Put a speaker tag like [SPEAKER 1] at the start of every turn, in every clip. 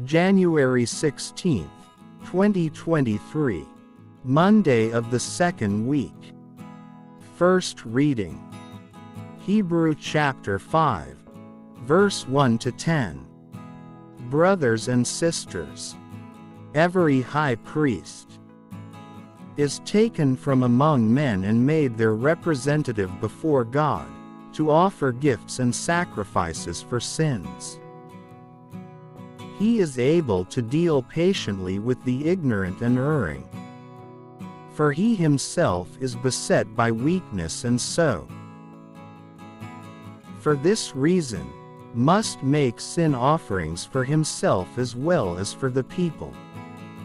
[SPEAKER 1] January 16, 2023. Monday of the second week. First reading. Hebrew chapter 5, verse 1 to 10. Brothers and sisters, every high priest is taken from among men and made their representative before God, to offer gifts and sacrifices for sins. He is able to deal patiently with the ignorant and erring. For he himself is beset by weakness, and so, for this reason, must make sin offerings for himself as well as for the people.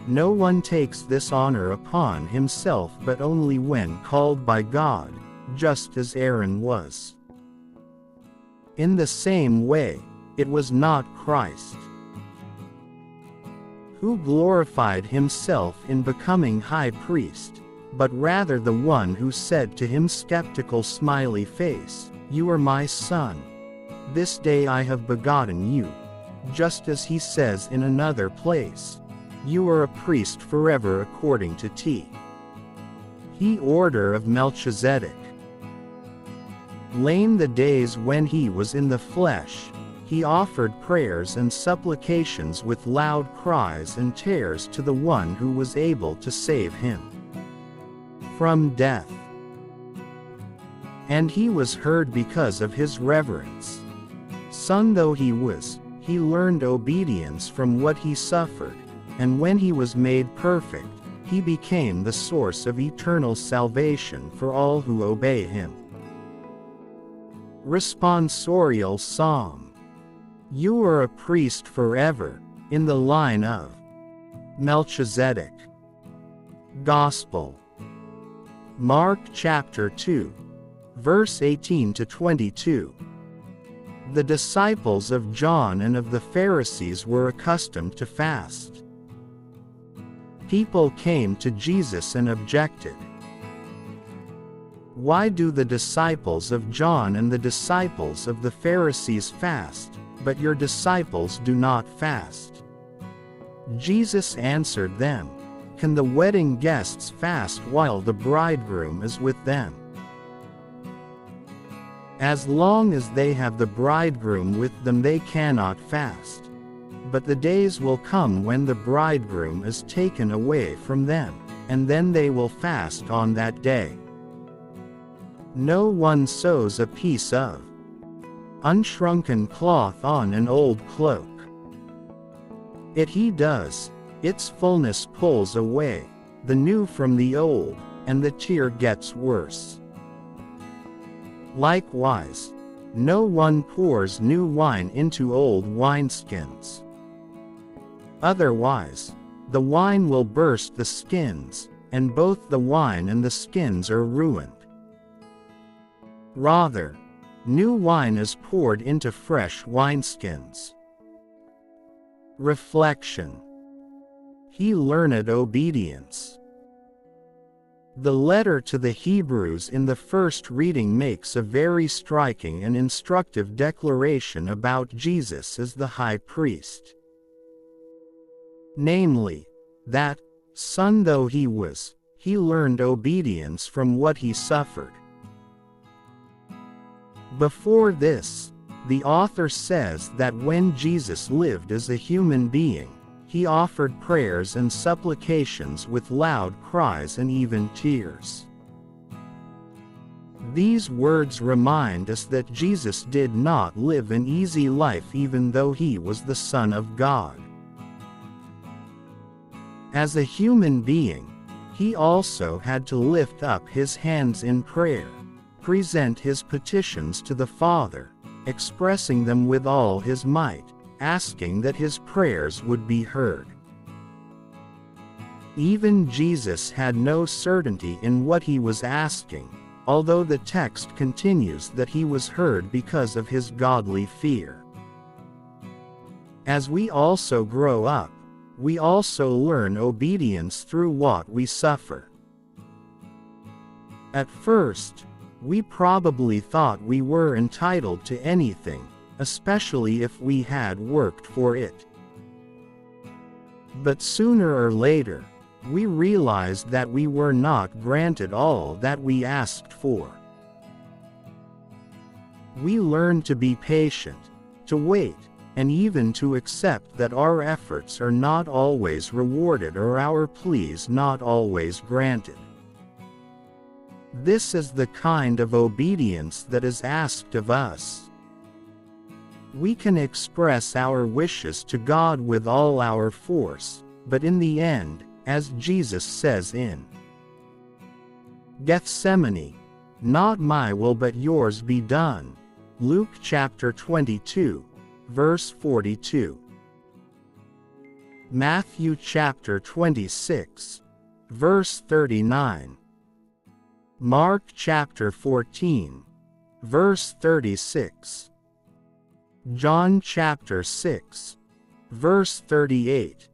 [SPEAKER 1] No one takes this honor upon himself but only when called by God, just as Aaron was. In the same way, it was not Christ who glorified himself in becoming high priest, but rather the one who said to him, skeptical smiley face, "You are my son. This day I have begotten you." Just as he says in another place, "You are a priest forever according to the order of Melchizedek." Lame the days when he was in the flesh, he offered prayers and supplications with loud cries and tears to the one who was able to save him from death. And he was heard because of his reverence. Son though he was, he learned obedience from what he suffered, and when he was made perfect, he became the source of eternal salvation for all who obey him. Responsorial Psalm. You are a priest forever, in the line of Melchizedek. Gospel. Mark chapter 2, verse 18 to 22. The disciples of John and of the Pharisees were accustomed to fast. People came to Jesus and objected. Why do the disciples of John and the disciples of the Pharisees fast, but your disciples do not fast? Jesus answered them, Can the wedding guests fast while the bridegroom is with them? As long as they have the bridegroom with them, they cannot fast. But the days will come when the bridegroom is taken away from them, and then they will fast on that day. No one sews a piece of unshrunken cloth on an old cloak. If he does, its fullness pulls away the new from the old, and the tear gets worse. Likewise, no one pours new wine into old wineskins. Otherwise, the wine will burst the skins, and both the wine and the skins are ruined. Rather, new wine is poured into fresh wineskins. Reflection. He learned obedience. The letter to the Hebrews in the first reading makes a very striking and instructive declaration about Jesus as the high priest. Namely, that, son though he was, he learned obedience from what he suffered. Before this, the author says that when Jesus lived as a human being, he offered prayers and supplications with loud cries and even tears. These words remind us that Jesus did not live an easy life even though he was the Son of God. As a human being, he also had to lift up his hands in prayer, present his petitions to the Father, expressing them with all his might, asking that his prayers would be heard. Even Jesus had no certainty in what he was asking, although the text continues that he was heard because of his godly fear. As we also grow up, we also learn obedience through what we suffer. At first, we probably thought we were entitled to anything, especially if we had worked for it. But sooner or later, we realized that we were not granted all that we asked for. We learned to be patient, to wait, and even to accept that our efforts are not always rewarded or our pleas not always granted. This is the kind of obedience that is asked of us. We can express our wishes to God with all our force, but in the end, as Jesus says in Gethsemane, "Not my will but yours be done." Luke chapter 22, verse 42. Matthew chapter 26, verse 39. Mark chapter 14, verse 36. John chapter 6, verse 38.